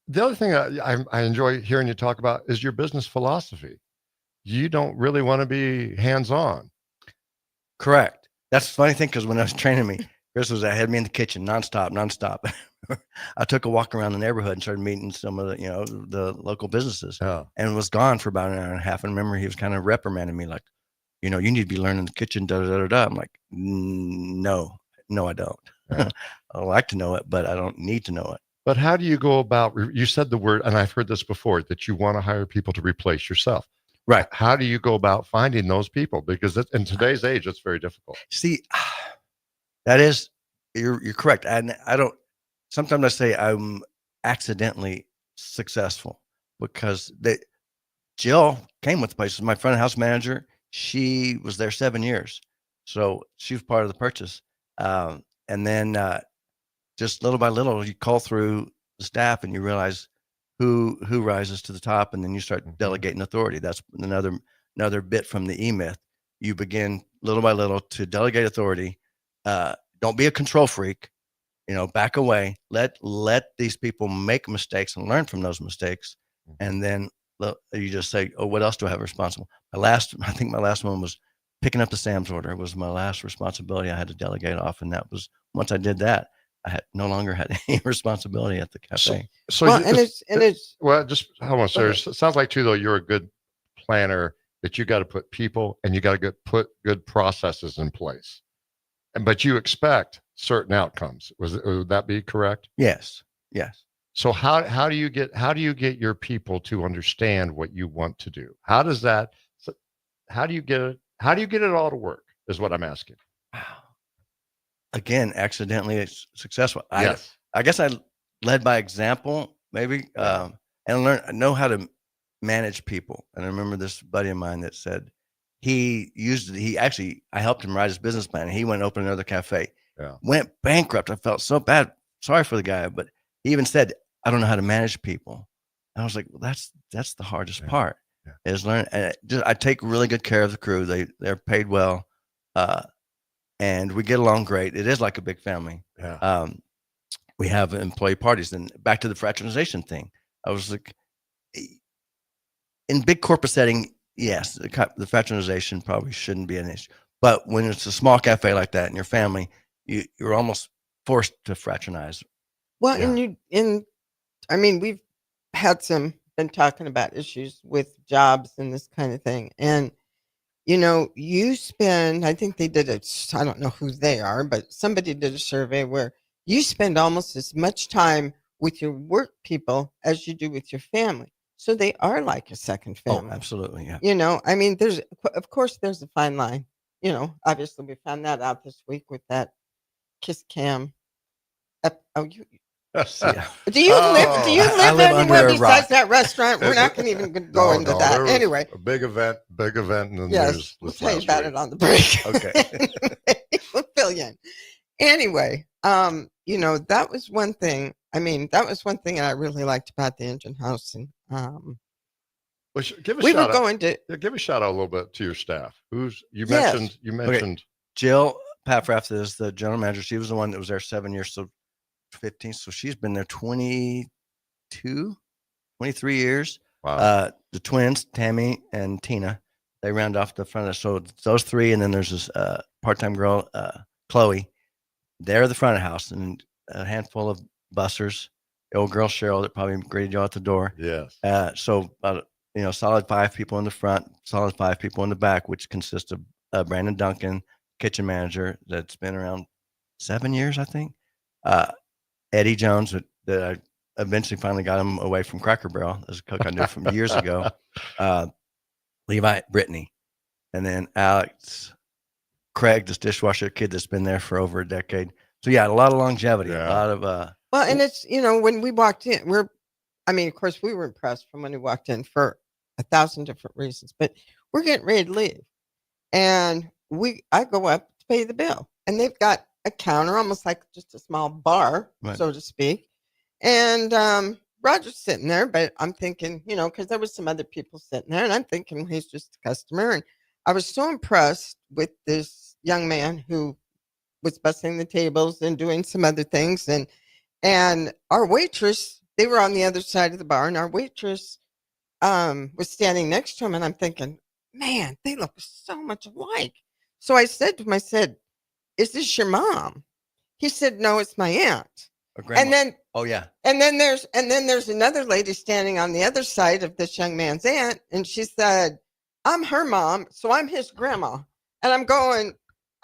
The other thing I enjoy hearing you talk about is your business philosophy. you don't really want to be hands-on. Correct. That's the funny thing, because when I was training me, Chris had me in the kitchen nonstop. I took a walk around the neighborhood and started meeting some of the local businesses, and was gone for about an hour and a half. And I remember he was kind of reprimanding me, like, you need to be learning the kitchen, da da da da. I'm like, no, I don't. I like to know it, but I don't need to know it. But how do you go about, you said the word, and I've heard this before, that you want to hire people to replace yourself. Right. How do you go about finding those people? Because in today's age, it's very difficult. See, that is, you're correct. And sometimes I say I'm accidentally successful, because Jill came with the place. My front of house manager. She was there 7 years. So she was part of the purchase. And then just little by little, you call through the staff and you realize who rises to the top, and then you start delegating authority. That's another bit from the E-Myth. You begin little by little to delegate authority. Don't be a control freak. Back away. Let these people make mistakes and learn from those mistakes, and then you just say, "Oh, what else do I have responsible?" I think my last one was picking up the Sam's order. It was my last responsibility I had to delegate off, and that was, once I did that, I no longer had any responsibility at the cafe. So well, it's well, just hold on, sir. It sounds like too, though, you're a good planner, that you got to put people and you got to put good processes in place, but you expect certain outcomes. Would that be correct? Yes. So how do you get your people to understand what you want to do? How do you get it all to work, is what I'm asking. Again, accidentally successful. Yes. I guess I led by example, maybe, and know how to manage people. And I remember this buddy of mine that said I helped him write his business plan, and he went and opened another cafe. Yeah. Went bankrupt. I felt so bad. Sorry for the guy, but he even said, I don't know how to manage people. And I was like, well, that's the hardest part, is learn. And I take really good care of the crew. They're paid well. And we get along great. It is like a big family. Yeah. We have employee parties. And back to the fraternization thing, I was like, in big corporate setting, yes, the fraternization probably shouldn't be an issue. But when it's a small cafe like that in your family, you're almost forced to fraternize. Well, we've been talking about issues with jobs and this kind of thing. And you spend, I think they did it, I don't know who they are, but somebody did a survey where you spend almost as much time with your work people as you do with your family. So they are like a second family. Oh, absolutely. Yeah. Of course, there's a fine line. Obviously, we found that out this week with that Kiss Cam. Do you live anywhere besides that restaurant? We're not going to even go into that. Anyway, a big event in the yes, news. We'll tell you about it on the break. Okay. We'll fill you in. Anyway, that was one thing. That was one thing I really liked about the Engine House. And give a shout out a little bit to your staff. You mentioned. Okay. Jill Paffrath is the general manager. She was the one that was there 7 years, so 15. So she's been there 23 years. Wow. The twins, Tammy and Tina, they round off the front of it. So those three, and then there's this part-time girl, Chloe. They're the front of the house, and a handful of bussers. The old girl Cheryl that probably greeted you out the door. Yes. So about solid 5 people in the front, solid 5 people in the back, which consists of Brandon Duncan, kitchen manager, that's been around 7 years, I think. Eddie Jones, that I eventually finally got him away from Cracker Barrel as a cook I knew from years ago. Levi, Brittany, and then Alex, Craig, this dishwasher kid that's been there for over a decade. So yeah, a lot of longevity, a lot of well, and it's when we walked in, of course we were impressed from when we walked in for 1,000 different reasons, but we're getting ready to leave, and I go up to pay the bill, and they've got a counter, almost like just a small bar, right, so to speak. And Roger's sitting there, but I'm thinking, because there was some other people sitting there, and I'm thinking, well, he's just a customer. And I was so impressed with this young man who was bussing the tables and doing some other things. And our waitress, they were on the other side of the bar, and our waitress was standing next to him, and I'm thinking, man, they look so much alike. So I said to him, I said, is this your mom? He said, no, it's my aunt. And then, oh yeah. And then there's another lady standing on the other side of this young man's aunt. And she said, I'm her mom. So I'm his grandma. And I'm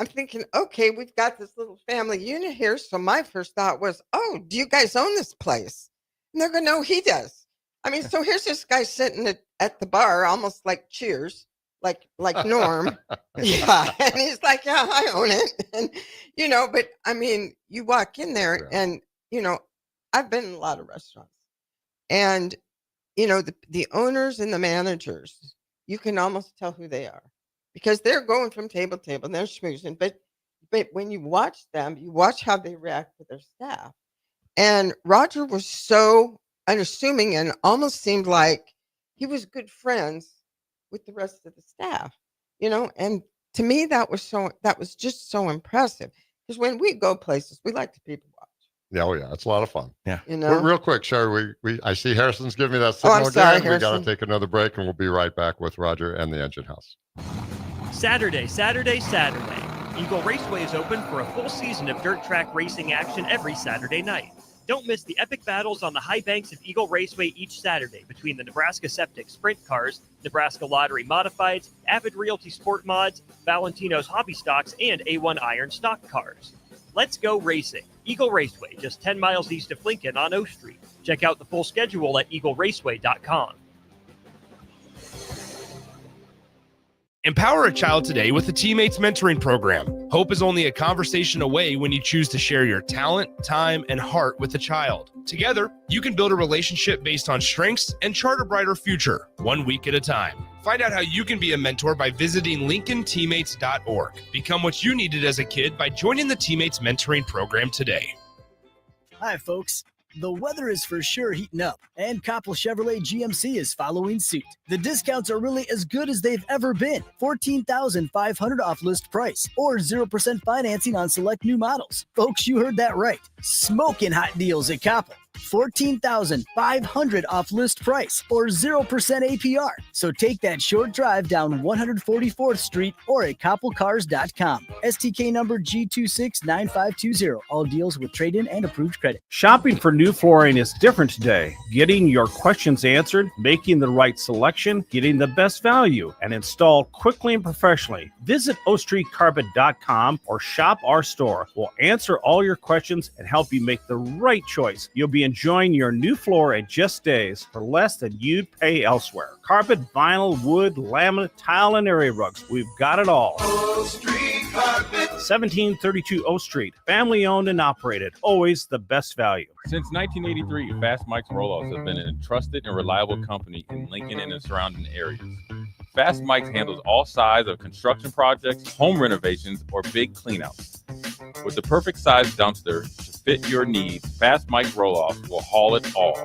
thinking, okay, we've got this little family unit here. So my first thought was, oh, do you guys own this place? And they're going, no, he does. I mean, so here's this guy sitting at the bar, almost like Cheers, like Norm. Yeah. And he's like, yeah, I own it. And, but I mean, you walk in there and, I've been in a lot of restaurants and, the owners and the managers, you can almost tell who they are because they're going from table to table and they're schmoozing. But when you watch them, you watch how they react to their staff. And Roger was so unassuming and almost seemed like he was good friends with the rest of the staff, and to me, that was just so impressive because when we go places, we like to people watch. Yeah, oh yeah, it's a lot of fun. Yeah, Real quick, Sherry, I see Harrison's giving me that signal I'm sorry, again. We got Harrison. to take another break, and we'll be right back with Roger and the Engine House. Saturday. Eagle Raceway is open for a full season of dirt track racing action every Saturday night. Don't miss the epic battles on the high banks of Eagle Raceway each Saturday between the Nebraska Septic Sprint Cars, Nebraska Lottery Modifieds, Avid Realty Sport Mods, Valentino's Hobby Stocks, and A1 Iron Stock Cars. Let's go racing. Eagle Raceway, just 10 miles east of Lincoln on O Street. Check out the full schedule at eagleraceway.com. Empower a child today with the Teammates Mentoring Program. Hope is only a conversation away when you choose to share your talent, time, and heart with a child. Together, you can build a relationship based on strengths and chart a brighter future, 1 week at a time. Find out how you can be a mentor by visiting LincolnTeammates.org. Become what you needed as a kid by joining the Teammates Mentoring Program today. Hi, folks. The weather is for sure heating up, and Coppell Chevrolet GMC is following suit. The discounts are really as good as they've ever been. $14,500 off list price, or 0% financing on select new models. Folks, you heard that right. Smoking hot deals at Coppell. $14,500 off list price, or 0% APR. So take that short drive down 144th Street or at CoppellCars.com. STK number G269520. All deals with trade-in and approved credit. Shopping for new flooring is different today. Getting your questions answered, making the right selection, getting the best value, and installed quickly and professionally. Visit OStreetCarpet.com or shop our store. We'll answer all your questions and help you make the right choice. You'll be enjoying your new floor in just days for less than you'd pay elsewhere. Carpet, vinyl, wood, laminate, tile, and area rugs. We've got it all. O Street Carpet. 1732 O Street. Family owned and operated. Always the best value. Since 1983, Fast Mike's Roll-Offs have been a trusted and reliable company in Lincoln and the surrounding areas. Fast Mike's handles all sides of construction projects, home renovations, or big cleanouts. With the perfect size dumpster to fit your needs, Fast Mike's Roll-Offs will haul it all.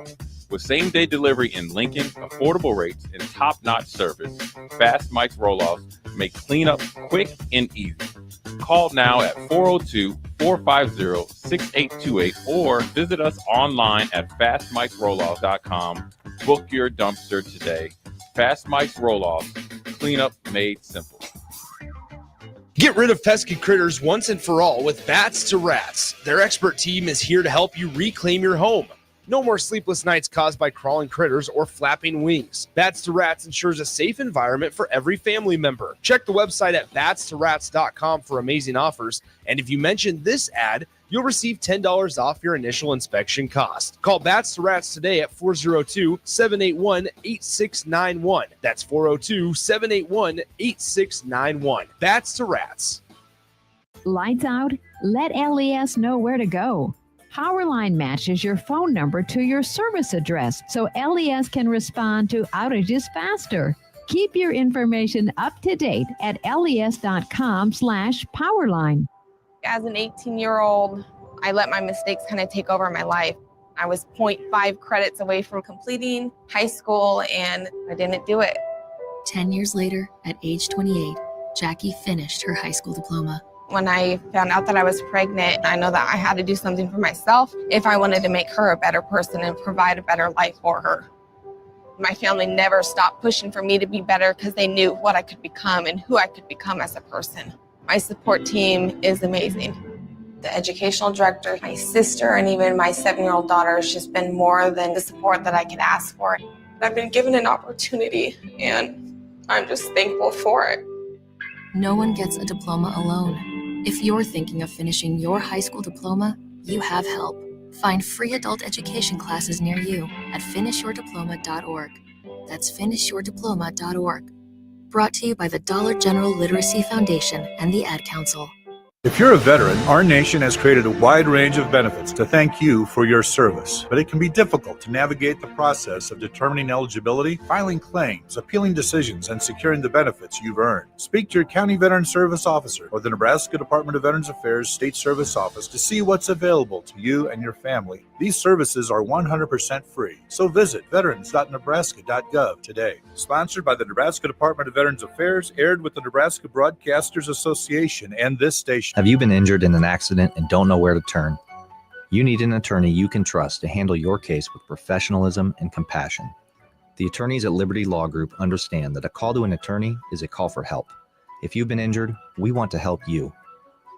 With same-day delivery in Lincoln, affordable rates, and top-notch service, Fast Mike's Roll-Offs make cleanup quick and easy. Call now at 402-450-6828 or visit us online at fastmikesrolloff.com. Book your dumpster today. Fast Mike's Roll-Offs, cleanup made simple. Get rid of pesky critters once and for all with Bats to Rats. Their expert team is here to help you reclaim your home. No more sleepless nights caused by crawling critters or flapping wings. Bats to Rats ensures a safe environment for every family member. Check the website at batstoRats.com for amazing offers. And if you mention this ad, you'll receive $10 off your initial inspection cost. Call Bats to Rats today at 402-781-8691. That's 402-781-8691. Bats to Rats. Lights out? Let LES know where to go. Powerline matches your phone number to your service address so LES can respond to outages faster. Keep your information up to date at les.com/powerline. As an 18-year-old, I let my mistakes kind of take over my life. I was 0.5 credits away from completing high school, and I didn't do it. 10 years later, at age 28, Jackie finished her high school diploma. When I found out that I was pregnant, I know that I had to do something for myself if I wanted to make her a better person and provide a better life for her. My family never stopped pushing for me to be better because they knew what I could become and who I could become as a person. My support team is amazing. The educational director, my sister, and even my 7-year-old daughter has just been more than the support that I could ask for. I've been given an opportunity, and I'm just thankful for it. No one gets a diploma alone. If you're thinking of finishing your high school diploma, you have help. Find free adult education classes near you at finishyourdiploma.org. That's finishyourdiploma.org. Brought to you by the Dollar General Literacy Foundation and the Ad Council. If you're a veteran, our nation has created a wide range of benefits to thank you for your service, but it can be difficult to navigate the process of determining eligibility, filing claims, appealing decisions, and securing the benefits you've earned. Speak to your County Veteran Service Officer or the Nebraska Department of Veterans Affairs State Service Office to see what's available to you and your family. These services are 100% free, so visit veterans.nebraska.gov today. Sponsored by the Nebraska Department of Veterans Affairs, aired with the Nebraska Broadcasters Association and this station. Have you been injured in an accident and don't know where to turn? You need an attorney you can trust to handle your case with professionalism and compassion. The attorneys at Liberty Law Group understand that a call to an attorney is a call for help. If you've been injured, we want to help you.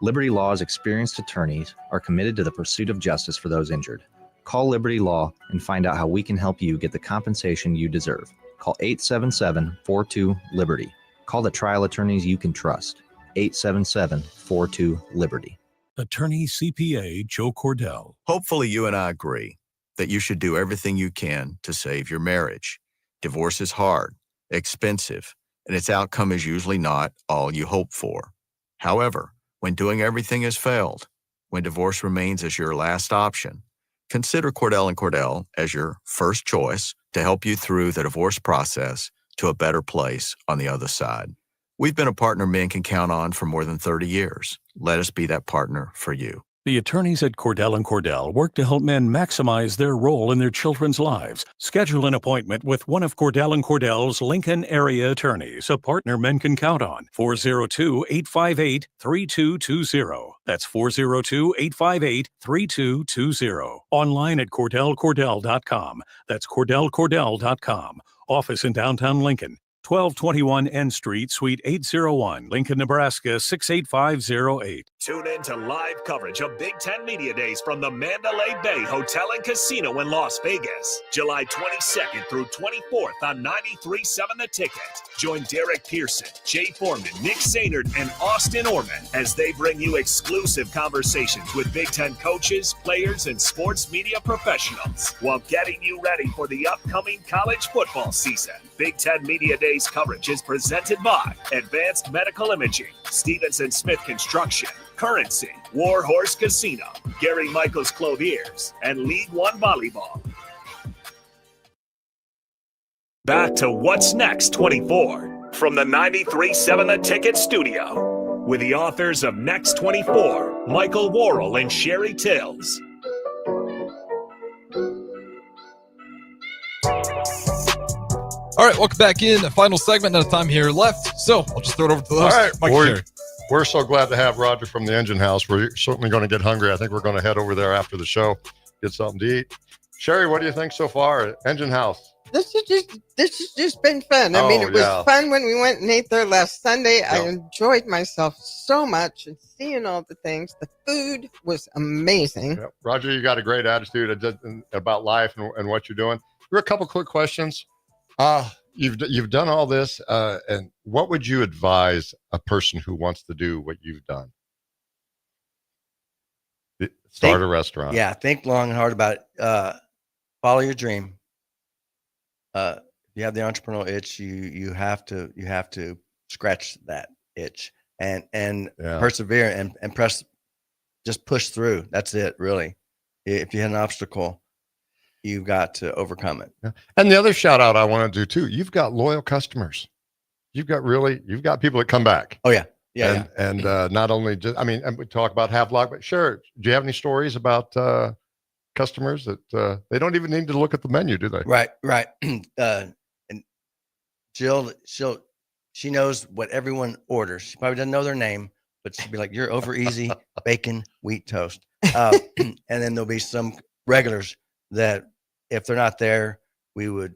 Liberty Law's experienced attorneys are committed to the pursuit of justice for those injured. Call Liberty Law and find out how we can help you get the compensation you deserve. Call 877-42-LIBERTY. Call the trial attorneys you can trust. 877-42-LIBERTY. Attorney CPA Joe Cordell. Hopefully you and I agree that you should do everything you can to save your marriage. Divorce is hard, expensive, and its outcome is usually not all you hope for. However, when doing everything has failed, when divorce remains as your last option, consider Cordell & Cordell as your first choice to help you through the divorce process to a better place on the other side. We've been a partner men can count on for more than 30 years. Let us be that partner for you. The attorneys at Cordell & Cordell work to help men maximize their role in their children's lives. Schedule an appointment with one of Cordell & Cordell's Lincoln area attorneys, a partner men can count on. 402-858-3220. That's 402-858-3220. Online at CordellCordell.com. That's CordellCordell.com. Office in downtown Lincoln. 1221 N Street, Suite 801, Lincoln, Nebraska 68508. Tune in to live coverage of Big Ten Media Days from the Mandalay Bay Hotel and Casino in Las Vegas, July 22nd through 24th on 93.7 The Ticket. Join Derek Pearson, Jay Foreman, Nick Sainert, and Austin Orman as they bring you exclusive conversations with Big Ten coaches, players, and sports media professionals while getting you ready for the upcoming college football season. Big Ten Media Days coverage is presented by Advanced Medical Imaging, Stevenson Smith Construction, Currency, Warhorse Casino, Gary Michaels Clothiers, and League One Volleyball. Back to What's Next 24 from the 93.7 The Ticket studio with the authors of Next 24, Michael Worrell and Sherry Tills. All right, welcome back in. The final segment, not a time here left. So I'll just throw it over to the host. All right, Mike Sherry. we're so glad to have Roger from the Engine House. We're certainly going to get hungry. I think we're going to head over there after the show, get something to eat. Sherry, what do you think so far? Engine House. This has just been fun. I mean, it was fun when we went and ate there last Sunday. I enjoyed myself so much and seeing all the things. The food was amazing. Yeah. Roger, you got a great attitude about life and what you're doing. Here are a couple quick questions. You've done all this, and what would you advise a person who wants to do what you've done? Start a restaurant. Yeah, think long and hard about it. Follow your dream. You have the entrepreneurial itch. You have to scratch that itch and persevere and press. Just push through. That's it, really. If you had an obstacle, you've got to overcome it. Yeah. And the other shout out I want to do too, you've got loyal customers. You've got people that come back. Oh yeah. And not only just, and we talk about Havelock, but sure. Do you have any stories about customers that they don't even need to look at the menu, do they? Right. And Jill, she knows what everyone orders. She probably doesn't know their name, but she'll be like, "You're over easy bacon wheat toast." And then there'll be some regulars that if they're not there, we would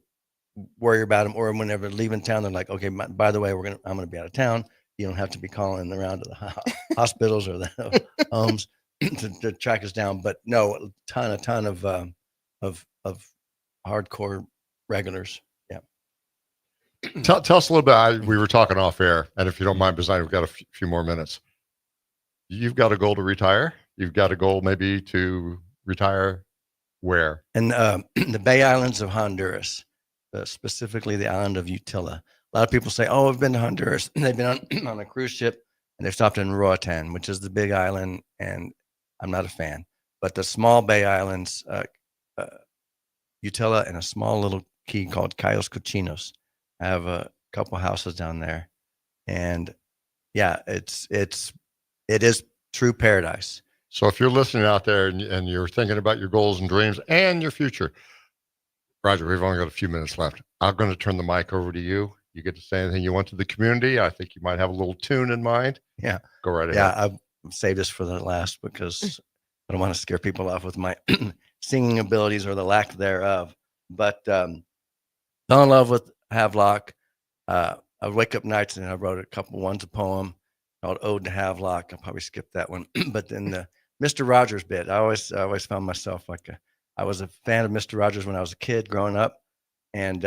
worry about them, or whenever leaving town, they're like, okay, by the way, I'm going to be out of town. You don't have to be calling around to the hospitals or the homes to track us down. But no, a ton of hardcore regulars. Yeah. Tell us a little bit. We were talking off air, and if you don't mind, because we've got a few more minutes. You've got a goal to retire. You've got a goal maybe to retire where? And the Bay Islands of Honduras, specifically the island of Utila. A lot of people say, "Oh, I've been to Honduras." They've been on a cruise ship, and they've stopped in Roatan, which is the big island, and I'm not a fan. But the small Bay Islands, Utila, and a small little key called Cayos Cochinos, I have a couple houses down there, and yeah, it is true paradise. So if you're listening out there and you're thinking about your goals and dreams and your future, Roger, we've only got a few minutes left. I'm going to turn the mic over to you. You get to say anything you want to the community. I think you might have a little tune in mind. Yeah. Go right ahead. Yeah, I've saved this for the last because I don't want to scare people off with my singing abilities or the lack thereof. But fell in love with Havelock. I would wake up nights and I wrote a poem called Ode to Havelock. I'll probably skip that one. But then the Mr. Rogers bit, I always found myself I was a fan of Mr. Rogers when I was a kid growing up. And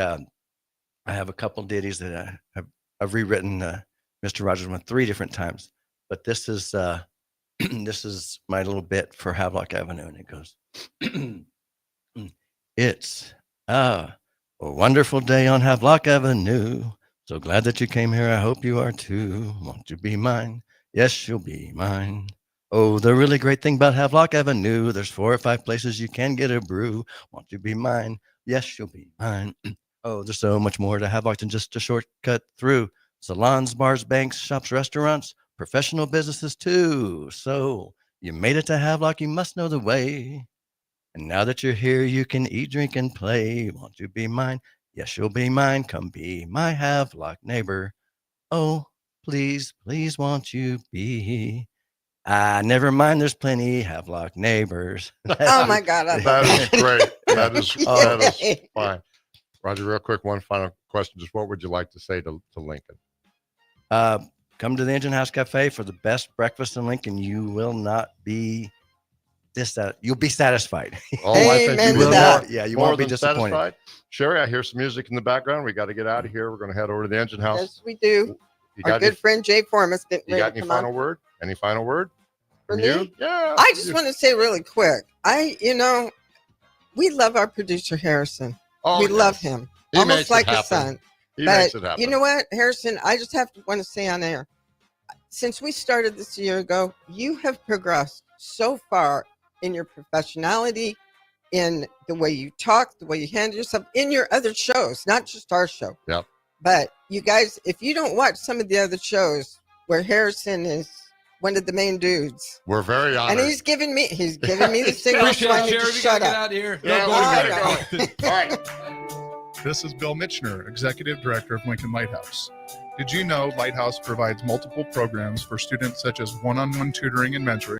I have a couple ditties that I've rewritten Mr. Rogers one 3 different times. But this is this is my little bit for Havelock Avenue, and it goes, it's a wonderful day on Havelock Avenue. So glad that you came here. I hope you are too. Won't you be mine? Yes, you'll be mine. Oh, the really great thing about Havelock Avenue, there's 4 or 5 places you can get a brew. Won't you be mine? Yes, you'll be mine. Oh, there's so much more to Havelock than just a shortcut through. Salons, bars, banks, shops, restaurants, professional businesses too. So you made it to Havelock, you must know the way. And now that you're here, you can eat, drink, and play. Won't you be mine? Yes, you'll be mine. Come be my Havelock neighbor. Oh, please, please, won't you be? Never mind, there's plenty Havelock neighbors. Oh my God. That is great. That is fine. Roger, real quick, one final question. Just what would you like to say to Lincoln? Come to the Engine House Cafe for the best breakfast in Lincoln. You will not be you'll be satisfied. Oh, I think you will. Yeah, you won't be disappointed. Satisfied. Sherry, I hear some music in the background. We got to get out of here. We're going to head over to the Engine House. Yes, we do. Our good friend Jay Formas getting ready to come on. You got any final word? Any final word? For you? me? Yeah. I just want to say really quick. We love our producer Harrison. Oh, we love him. He almost like a happen. son. He but makes it happen. You know what, Harrison? I just want to say on air, since we started this a year ago, you have progressed so far in your professionality, in the way you talk, the way you handle yourself, in your other shows, not just our show. Yep. But you guys, if you don't watch some of the other shows where Harrison is one of the main dudes, we're very honored. and he's giving me the signal. Appreciate it, Jerry. We gotta get out of here. Yeah, All right. This is Bill Mitchner, Executive Director of Lincoln Lighthouse. Did you know Lighthouse provides multiple programs for students such as one-on-one tutoring and mentoring,